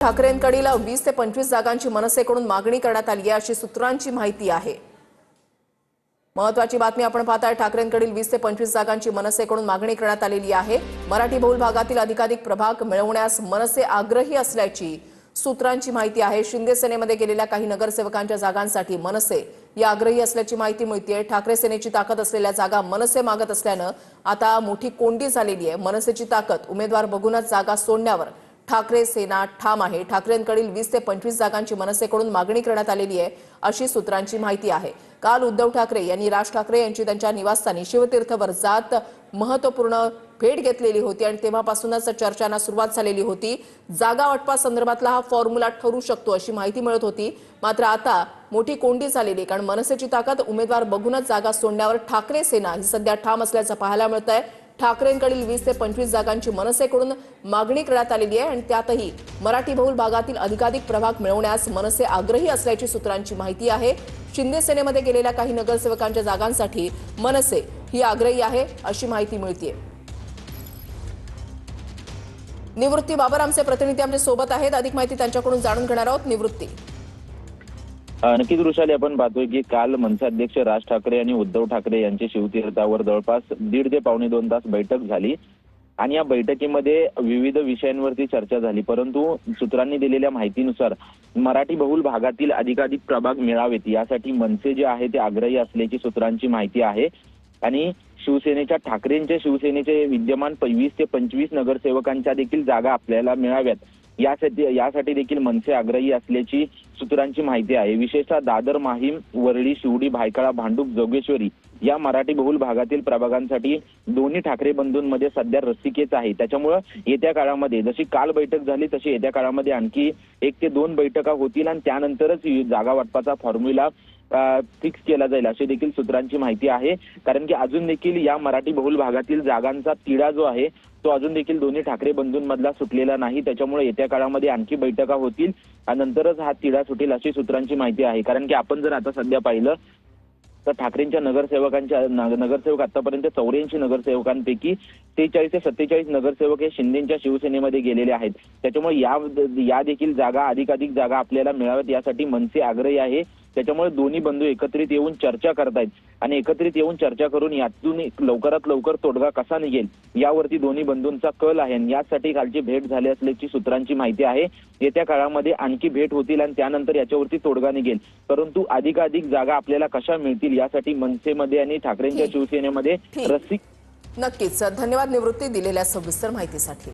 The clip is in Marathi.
ठाकरेंकडील 20 ते 25 जागांची मनसेकडून मागणी करण्यात आली आहे अशी सूत्रांची माहिती आहे। महत्त्वाची बातमी आपण पाहताय। ठाकरेंकडील 20 ते 25 जागांची मनसेकडून मागणी करण्यात आलेली आहे। मराठी बहुल भागातील अधिकाधिक प्रभाग मिळवण्यास मनसे आग्रही असल्याची सूत्रांची माहिती आहे। शिंदे सेनेमध्ये गेलेल्या काही नगरसेवकांच्या जागांसाठी मनसे या आग्रही असल्याची माहिती मिळते। ठाकरे सेनेची ताकद असलेल्या जागा मनसे मागत असल्याने आता मोठी कोंडी झालेली आहे। मनसेची ताकद उमेदवार बघूनच जागा सोडण्यावर ठाकरे सेना ठाम आहे। ठाकरेंकडील 20 ते 25 जागांची मनसेकडून मागणी करण्यात आलेली आहे अशी सूत्रांची माहिती आहे। काल उद्धव ठाकरे यांनी राज ठाकरे यांची त्यांच्या निवासस्थानी शिवतीर्थवर जात महत्त्वपूर्ण भेट घेतलेली होती आणि तेव्हापासूनच चर्चांना सुरुवात झालेली होती। जागा वाटपासंदर्भातला हा फॉर्म्युला ठरू शकतो अशी माहिती मिळत होती। मात्र आता मोठी कोंडी झालेली कारण मनसेची ताकद उमेदवार बघूनच जागा सोडण्यावर ठाकरे सेना ही सध्या ठाम असल्याचं पाहायला मिळतंय। ठाकरेंकडील 20 ते 25 जागांची मनसेकडून मागणी करण्यात आलेली आहे आणि त्यातही मराठी बहुल भागातील अधिकाधिक प्रभाग मिळवण्यास मनसे आग्रही असल्याची सूत्रांची माहिती आहे। शिंदे सेनेमध्ये गेलेल्या काही नगरसेवकांच्या जागांसाठी मनसे ही आग्रही आहे अशी माहिती मिळते। निवृत्ती बाबर आमचे प्रतिनिधी आमच्या सोबत आहेत। अधिक माहिती त्यांच्याकडून जाणून घेणार आहोत। निवृत्ती नक्कीच वृषाली, आपण पाहतोय की काल मनसे अध्यक्ष राज ठाकरे आणि उद्धव ठाकरे यांची शिवतीर्थावर जवळपास 1.5 ते पावणे 2 तास बैठक झाली आणि या बैठकीमध्ये विविध विषयांवरती चर्चा झाली। परंतु सूत्रांनी दिलेल्या माहितीनुसार मराठी बहुल भागातील अधिकाधिक प्रभाग मिळावेत यासाठी मनसे जे आहे ते आग्रही असल्याची सूत्रांची माहिती आहे आणि शिवसेनेच्या ठाकरेंच्या शिवसेनेचे विद्यमान 20 ते 25 नगरसेवकांच्या देखील जागा आपल्याला मिळाव्यात यासाठी देखील मनसे आग्रही असल्याची सूत्रांची माहिती आहे। विशेषतः दादर, माहीम, वरळी, शिवडी, भायखळा, भांडूप, जोगेश्वरी या मराठी बहुल भागातील प्रभागांसाठी दोन्ही ठाकरे बंधूंमध्ये सध्या रस्सीखेच आहे। त्याच्यामुळे येत्या काळामध्ये जशी काल बैठक झाली तशी येत्या काळामध्ये आणखी 1 ते 2 बैठका होतील आणि त्यानंतरच जागा वाटपाचा फॉर्म्युला फिक्स केला जाईल अशी देखील सूत्रांची माहिती आहे। कारण की अजून देखील या मराठी बहुल भागातील जागांचा तिढा जो आहे तो अजून देखील दोन्ही ठाकरे बंधूंमधला सुटलेला नाही। त्याच्यामुळे येत्या काळामध्ये आणखी बैठका होतील आणि नंतरच हा तिढा सुटेल अशी सूत्रांची माहिती आहे। कारण की आपण जर आता सध्या पाहिलं तर ठाकरेंच्या नगरसेवक आतापर्यंत 84 नगरसेवकांपैकी 43 ते 47 नगरसेवक हे शिंदेच्या शिवसेनेमध्ये गेलेले आहेत। त्याच्यामुळे या देखील जागा अधिकाधिक जागा आपल्याला मिळाव्यात यासाठी मनसे आग्रही आहे। त्याच्यामुळे दोन्ही बंधू एकत्रित येऊन चर्चा करतायत आणि एकत्रित येऊन चर्चा करून यातून लवकरात लवकर तोडगा कसा निघेल यावरती दोन्ही बंधूंचा कल आहे आणि यासाठी कालची भेट झाली असल्याची सूत्रांची माहिती आहे। येत्या काळामध्ये आणखी भेट होतील आणि त्यानंतर याच्यावरती तोडगा निघेल। परंतु अधिकाधिक जागा आपल्याला कशा मिळतील यासाठी मनसेमध्ये आणि ठाकरेंच्या शिवसेनेमध्ये रस्सी नक्कीच धन्यवाद निवृत्ती दिलेल्या सविस्तर माहितीसाठी।